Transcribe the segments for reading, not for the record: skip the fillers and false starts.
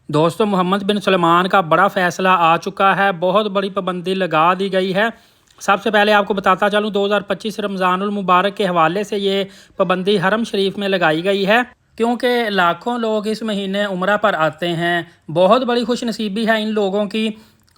दोस्तों मोहम्मद बिन सलमान का बड़ा फ़ैसला आ चुका है। बहुत बड़ी पाबंदी लगा दी गई है। सबसे पहले आपको बताता चलूँ 2025 रमज़ानुल मुबारक के हवाले से ये पाबंदी हरम शरीफ में लगाई गई है, क्योंकि लाखों लोग इस महीने उम्रा पर आते हैं। बहुत बड़ी खुशनसीबी है इन लोगों की,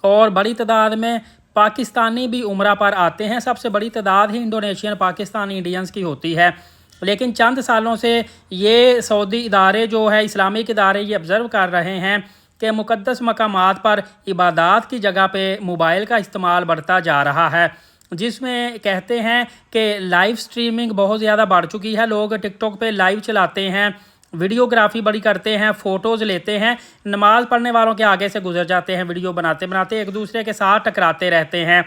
और बड़ी तादाद में पाकिस्तानी भी उम्रा पर आते हैं। सबसे बड़ी तादाद ही इंडोनेशियन पाकिस्तानी इंडियंस की होती है। लेकिन चंद सालों से ये सऊदी इदारे जो है, इस्लामिक इदारे, ये ऑब्ज़र्व कर रहे हैं कि मुक़द्दस मकामात पर इबादत की जगह पे मोबाइल का इस्तेमाल बढ़ता जा रहा है, जिसमें कहते हैं कि लाइव स्ट्रीमिंग बहुत ज़्यादा बढ़ चुकी है। लोग टिकटॉक पे लाइव चलाते हैं, वीडियोग्राफी बड़ी करते हैं, फ़ोटोज़ लेते हैं, नमाज़ पढ़ने वालों के आगे से गुजर जाते हैं, वीडियो बनाते बनाते एक दूसरे के साथ टकराते रहते हैं।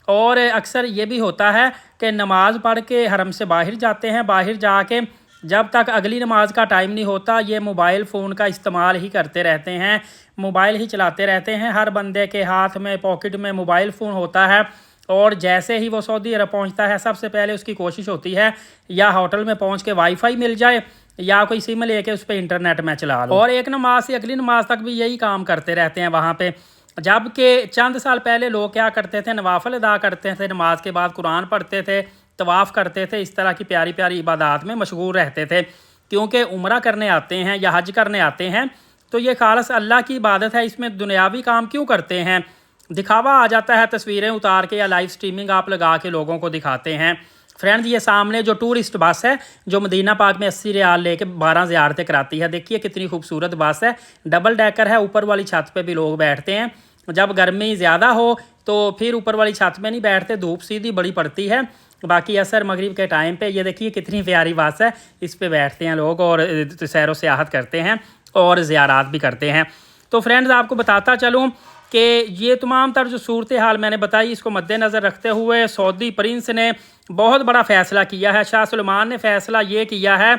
और अक्सर ये भी होता है कि नमाज़ पढ़ के हरम से बाहर जाते हैं, बाहर जाके जब तक अगली नमाज का टाइम नहीं होता ये मोबाइल फ़ोन का इस्तेमाल ही करते रहते हैं, मोबाइल ही चलाते रहते हैं। हर बंदे के हाथ में, पॉकेट में मोबाइल फ़ोन होता है, और जैसे ही वो सऊदी अरब पहुंचता है सबसे पहले उसकी कोशिश होती है या होटल में पहुंच के वाईफाई मिल जाए या कोई सिम लेके उस पर इंटरनेट में चला लो। और एक नमाज से अगली नमाज तक भी यही काम करते रहते हैं वहाँ पे। जबकि चंद साल पहले लोग क्या करते थे, नवाफिल अदा करते थे, नमाज के बाद कुरान पढ़ते थे, तवाफ़ करते थे, इस तरह की प्यारी प्यारी इबादत में मशगूल रहते थे। क्योंकि उम्रा करने आते हैं या हज करने आते हैं तो ये खालस अल्लाह की इबादत है, इसमें दुनियावी काम क्यों करते हैं। दिखावा आ जाता है, तस्वीरें उतार के या लाइव स्ट्रीमिंग आप लगा के लोगों को दिखाते हैं। फ्रेंड्स, ये सामने जो टूरिस्ट बस है जो मदीना पाक में 80 रियाल लेके 12 ज़ियारतें कराती है, देखिए कितनी खूबसूरत बस है। डबल डेकर है, ऊपर वाली छत पे भी लोग बैठते हैं। जब गर्मी ज़्यादा हो तो फिर ऊपर वाली छत में नहीं बैठते, धूप सीधी बड़ी पड़ती है। बाकी असर मगरिब के टाइम पे ये देखिए कितनी प्यारी बस है, इस पे बैठते हैं लोग और सैर व सियाहत करते हैं और ज़ियारत भी करते हैं। तो फ्रेंड्स, आपको बताता चलूँ कि ये तमाम तर जो सूरत हाल मैंने बताई, इसको मद्देनज़र रखते हुए सऊदी प्रिंस ने बहुत बड़ा फ़ैसला किया है। शाह सलमान ने फ़ैसला ये किया है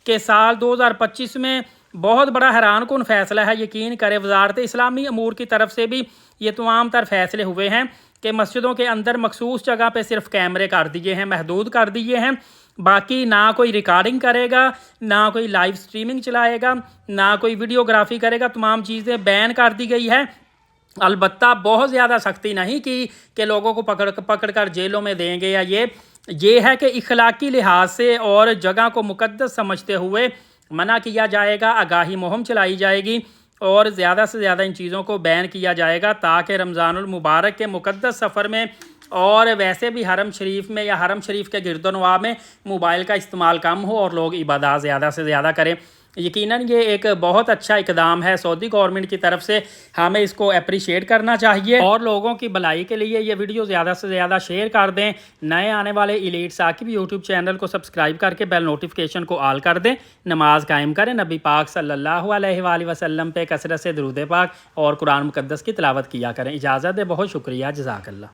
कि साल 2025 में बहुत बड़ा हैरान कुन फ़ैसला है। यकीन करें, वज़ारत इस्लामी अमूर की तरफ से भी ये तमाम तर फ़ैसले हुए हैं कि मस्जिदों के अंदर मखसूस जगह पे सिर्फ कैमरे कर दिए हैं, महदूद कर दिए हैं। बाकी ना कोई रिकॉर्डिंग करेगा, ना कोई लाइव स्ट्रीमिंग चलाएगा, ना कोई वीडियोग्राफी करेगा। तमाम चीज़ें बैन कर दी गई है। अलबत्ता बहुत ज़्यादा सख्ती नहीं की कि लोगों को पकड़ कर जेलों में देंगे या ये है कि इखलाकी लिहाज से और जगह को मुकद्दस समझते हुए मना किया जाएगा, आगाही मुहिम चलाई जाएगी और ज़्यादा से ज़्यादा इन चीज़ों को बैन किया जाएगा, ताकि रमज़ानुल मुबारक के मुकद्दस सफ़र में और वैसे भी हरम शरीफ में या हरम शरीफ के गिरदोनवा में मोबाइल का इस्तेमाल कम हो और लोग इबादत ज़्यादा से ज़्यादा करें। यकीनन ये एक बहुत अच्छा इकदाम है सऊदी गवर्नमेंट की तरफ से, हमें इसको अप्रिशिएट करना चाहिए और लोगों की भलाई के लिए ये वीडियो ज़्यादा से ज़्यादा शेयर कर दें। नए आने वाले एलीट साकिब यूट्यूब चैनल को सब्सक्राइब करके बेल नोटिफिकेशन को ऑल कर दें। नमाज कायम करें, नबी पाक सल्लल्लाहु अलैहि वसल्लम पे कसरत से दुरूद पाक और कुरान मुकद्दस की तिलावत किया करें। इजाज़त दे, बहुत शुक्रिया, जज़ाकल्लाह।